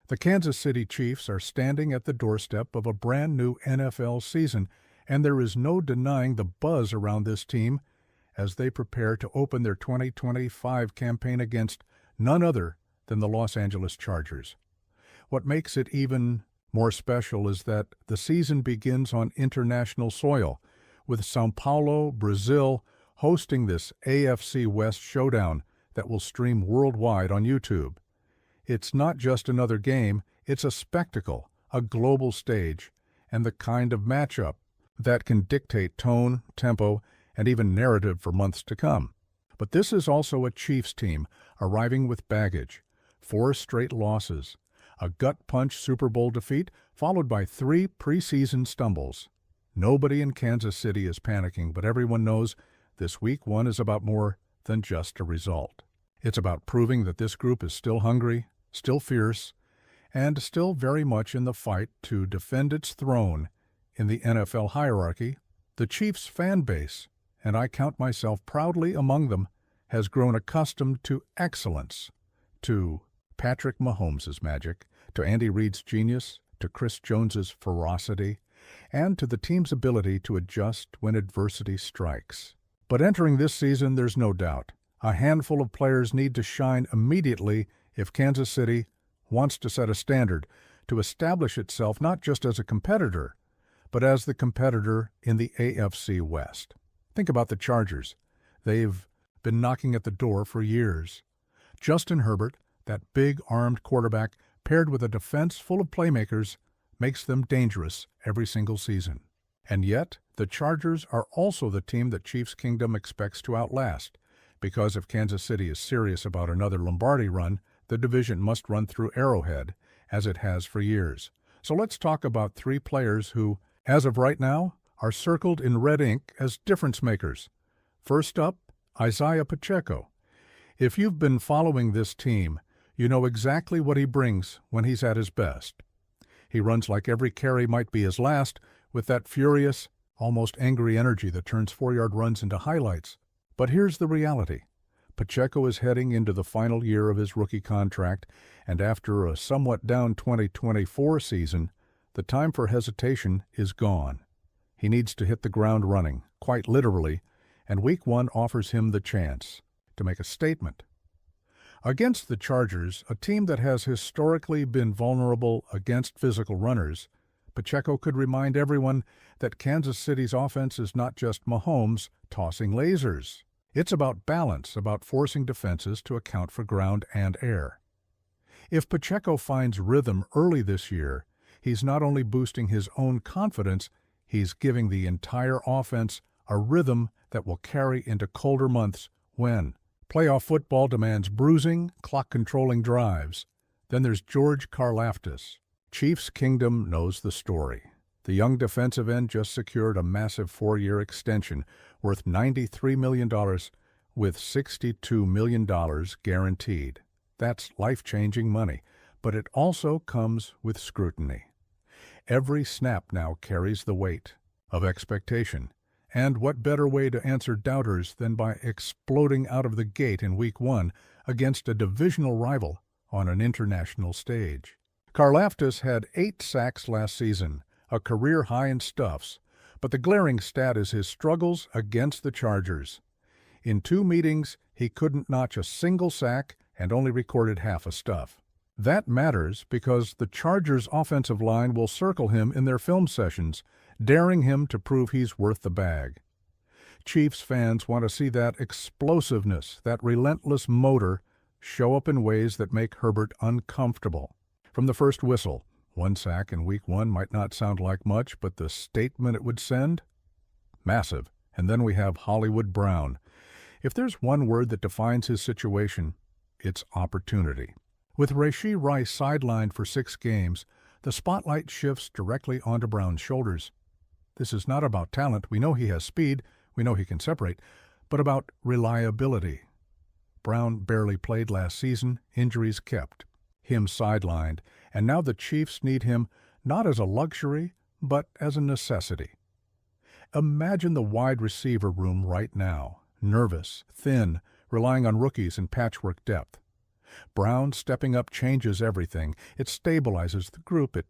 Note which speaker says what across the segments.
Speaker 1: The Kansas City Chiefs are standing at the doorstep of a brand new NFL season, and there is no denying the buzz around this team as they prepare to open their 2025 campaign against none other than the Los Angeles Chargers. What makes it even more special is that the season begins on international soil, with São Paulo, Brazil, hosting this AFC West showdown that will stream worldwide on YouTube. It's not just another game, it's a spectacle, a global stage, and the kind of matchup that can dictate tone, tempo, and even narrative for months to come. But this is also a Chiefs team arriving with baggage, 4 straight losses, a gut-punch Super Bowl defeat followed by 3 preseason stumbles. Nobody in Kansas City is panicking, but everyone knows this Week 1 is about more than just a result. It's about proving that this group is still hungry, still fierce, and still very much in the fight to defend its throne in the NFL hierarchy. The Chiefs fan base, and I count myself proudly among them, has grown accustomed to excellence, to Patrick Mahomes' magic, to Andy Reid's genius, to Chris Jones's ferocity, and to the team's ability to adjust when adversity strikes. But entering this season, there's no doubt, a handful of players need to shine immediately if Kansas City wants to set a standard to establish itself not just as a competitor, but as the competitor in the AFC West. Think about the Chargers. They've been knocking at the door for years. Justin Herbert, that big armed quarterback paired with a defense full of playmakers, makes them dangerous every single season. And yet, the Chargers are also the team that Chiefs Kingdom expects to outlast, because if Kansas City is serious about another Lombardi run, the division must run through Arrowhead, as it has for years. So let's talk about 3 players who, as of right now, are circled in red ink as difference makers. First up, Isaiah Pacheco. If you've been following this team, you know exactly what he brings when he's at his best. He runs like every carry might be his last, with that furious, almost angry energy that turns 4-yard runs into highlights. But here's the reality. Pacheco is heading into the final year of his rookie contract, and after a somewhat down 2024 season, the time for hesitation is gone. He needs to hit the ground running, quite literally, and Week 1 offers him the chance to make a statement. Against the Chargers, a team that has historically been vulnerable against physical runners, Pacheco could remind everyone that Kansas City's offense is not just Mahomes tossing lasers. It's about balance, about forcing defenses to account for ground and air. If Pacheco finds rhythm early this year, he's not only boosting his own confidence, he's giving the entire offense a rhythm that will carry into colder months when playoff football demands bruising, clock-controlling drives. Then there's George Karlaftis. Chiefs Kingdom knows the story. The young defensive end just secured a massive 4-year extension worth $93 million with $62 million guaranteed. That's life-changing money, but it also comes with scrutiny. Every snap now carries the weight of expectation. And what better way to answer doubters than by exploding out of the gate in Week 1 against a divisional rival on an international stage? Karlaftis had 8 sacks last season, a career high in stuffs, but the glaring stat is his struggles against the Chargers. In 2 meetings, he couldn't notch a single sack and only recorded half a stuff. That matters because the Chargers' offensive line will circle him in their film sessions, daring him to prove he's worth the bag. Chiefs fans want to see that explosiveness, that relentless motor, show up in ways that make Herbert uncomfortable. From the first whistle, 1 sack in Week 1 might not sound like much, but the statement it would send? Massive. And then we have Hollywood Brown. If there's one word that defines his situation, it's opportunity. With Rashee Rice sidelined for 6 games, the spotlight shifts directly onto Brown's shoulders. This is not about talent. We know he has speed. We know he can separate. But about reliability. Brown barely played last season. Injuries kept him sidelined. And now the Chiefs need him not as a luxury, but as a necessity. Imagine the wide receiver room right now. Nervous, thin, relying on rookies and patchwork depth. Brown stepping up changes everything. It stabilizes the group. It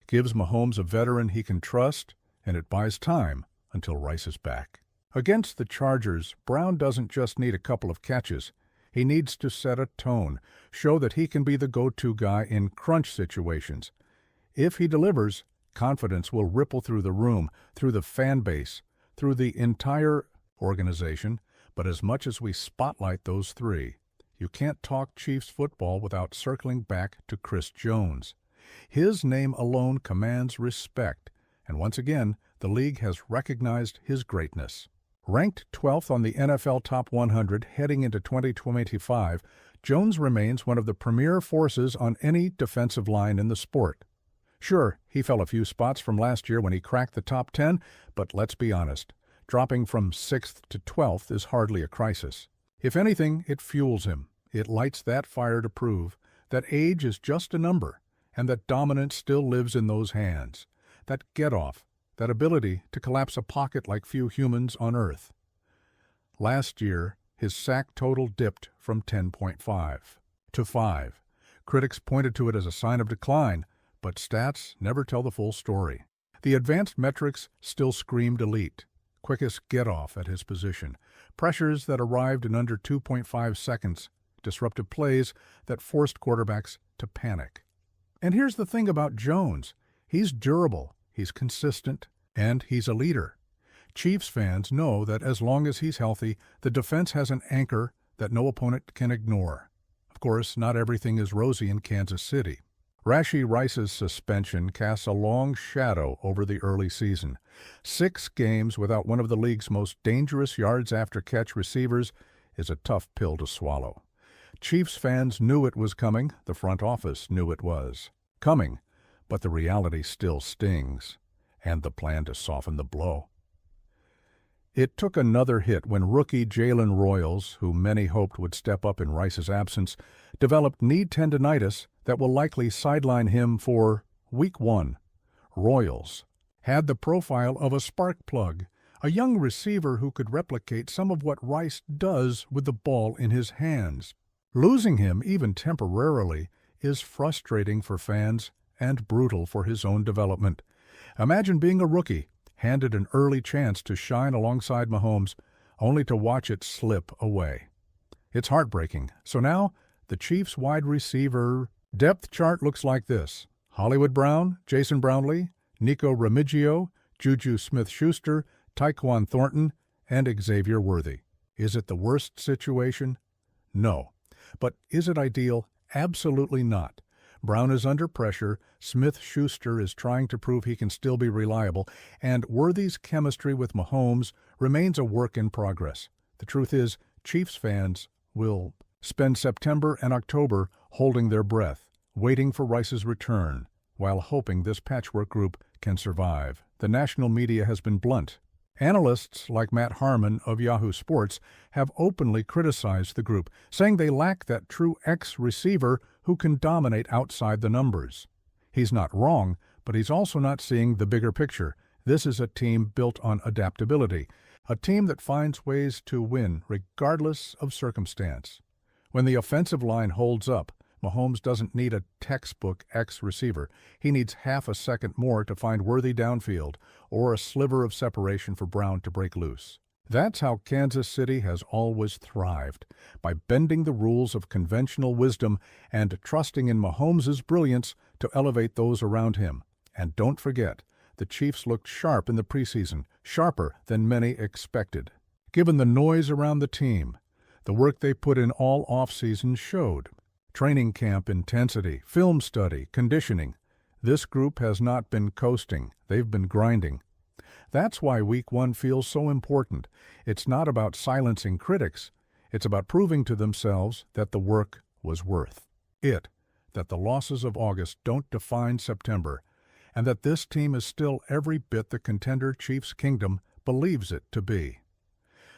Speaker 1: gives Mahomes a veteran he can trust, and it buys time until Rice is back. Against the Chargers, Brown doesn't just need a couple of catches. He needs to set a tone, show that he can be the go-to guy in crunch situations. If he delivers, confidence will ripple through the room, through the fan base, through the entire organization. But as much as we spotlight those three, you can't talk Chiefs football without circling back to Chris Jones. His name alone commands respect, and once again, the league has recognized his greatness. Ranked 12th on the NFL Top 100 heading into 2025, Jones remains one of the premier forces on any defensive line in the sport. Sure, he fell a few spots from last year when he cracked the top 10, but let's be honest, dropping from 6th to 12th is hardly a crisis. If anything, it fuels him. It lights that fire to prove that age is just a number, and that dominance still lives in those hands. That get-off, that ability to collapse a pocket like few humans on earth. Last year, his sack total dipped from 10.5 to 5. Critics pointed to it as a sign of decline, but stats never tell the full story. The advanced metrics still screamed elite. Quickest get-off at his position, pressures that arrived in under 2.5 seconds, disruptive plays that forced quarterbacks to panic. And here's the thing about Jones. He's durable, he's consistent, and he's a leader. Chiefs fans know that as long as he's healthy, the defense has an anchor that no opponent can ignore. Of course, not everything is rosy in Kansas City. Rashee Rice's suspension casts a long shadow over the early season. 6 games without one of the league's most dangerous yards-after-catch receivers is a tough pill to swallow. Chiefs fans knew it was coming. The front office knew it was coming. But the reality still stings, and the plan to soften the blow. It took another hit when rookie Jalen Royals, who many hoped would step up in Rice's absence, developed knee tendinitis that will likely sideline him for Week 1. Royals had the profile of a spark plug, a young receiver who could replicate some of what Rice does with the ball in his hands. Losing him, even temporarily, is frustrating for fans and brutal for his own development. Imagine being a rookie, handed an early chance to shine alongside Mahomes, only to watch it slip away. It's heartbreaking. So now, the Chiefs' wide receiver depth chart looks like this: Hollywood Brown, Jason Brownlee, Nico Remigio, Juju Smith-Schuster, Tyquan Thornton, and Xavier Worthy. Is it the worst situation? No. But is it ideal? Absolutely not. Brown is under pressure, Smith-Schuster is trying to prove he can still be reliable, and Worthy's chemistry with Mahomes remains a work in progress. The truth is, Chiefs fans will spend September and October holding their breath, waiting for Rice's return, while hoping this patchwork group can survive. The national media has been blunt. Analysts like Matt Harmon of Yahoo Sports have openly criticized the group, saying they lack that true X receiver who can dominate outside the numbers. He's not wrong, but he's also not seeing the bigger picture. This is a team built on adaptability, a team that finds ways to win regardless of circumstance. When the offensive line holds up, Mahomes doesn't need a textbook X receiver. He needs half a second more to find Worthy downfield, or a sliver of separation for Brown to break loose. That's how Kansas City has always thrived, by bending the rules of conventional wisdom and trusting in Mahomes' brilliance to elevate those around him. And don't forget, the Chiefs looked sharp in the preseason, sharper than many expected. Given the noise around the team, the work they put in all offseason showed. Training camp intensity, film study, conditioning. This group has not been coasting, they've been grinding. That's why Week 1 feels so important. It's not about silencing critics. It's about proving to themselves that the work was worth it, that the losses of August don't define September, and that this team is still every bit the contender Chiefs Kingdom believes it to be.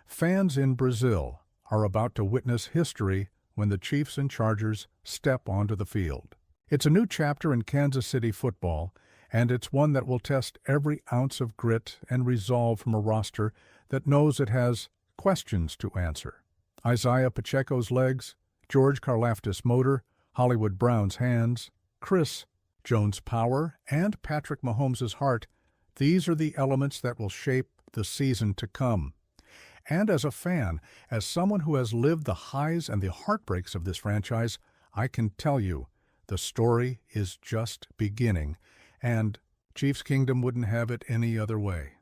Speaker 1: Fans in Brazil are about to witness history when the Chiefs and Chargers step onto the field. It's a new chapter in Kansas City football, and it's one that will test every ounce of grit and resolve from a roster that knows it has questions to answer. Isaiah Pacheco's legs, George Karlaftis' motor, Hollywood Brown's hands, Chris Jones' power, and Patrick Mahomes' heart, these are the elements that will shape the season to come. And as a fan, as someone who has lived the highs and the heartbreaks of this franchise, I can tell you, the story is just beginning, and Chiefs Kingdom wouldn't have it any other way.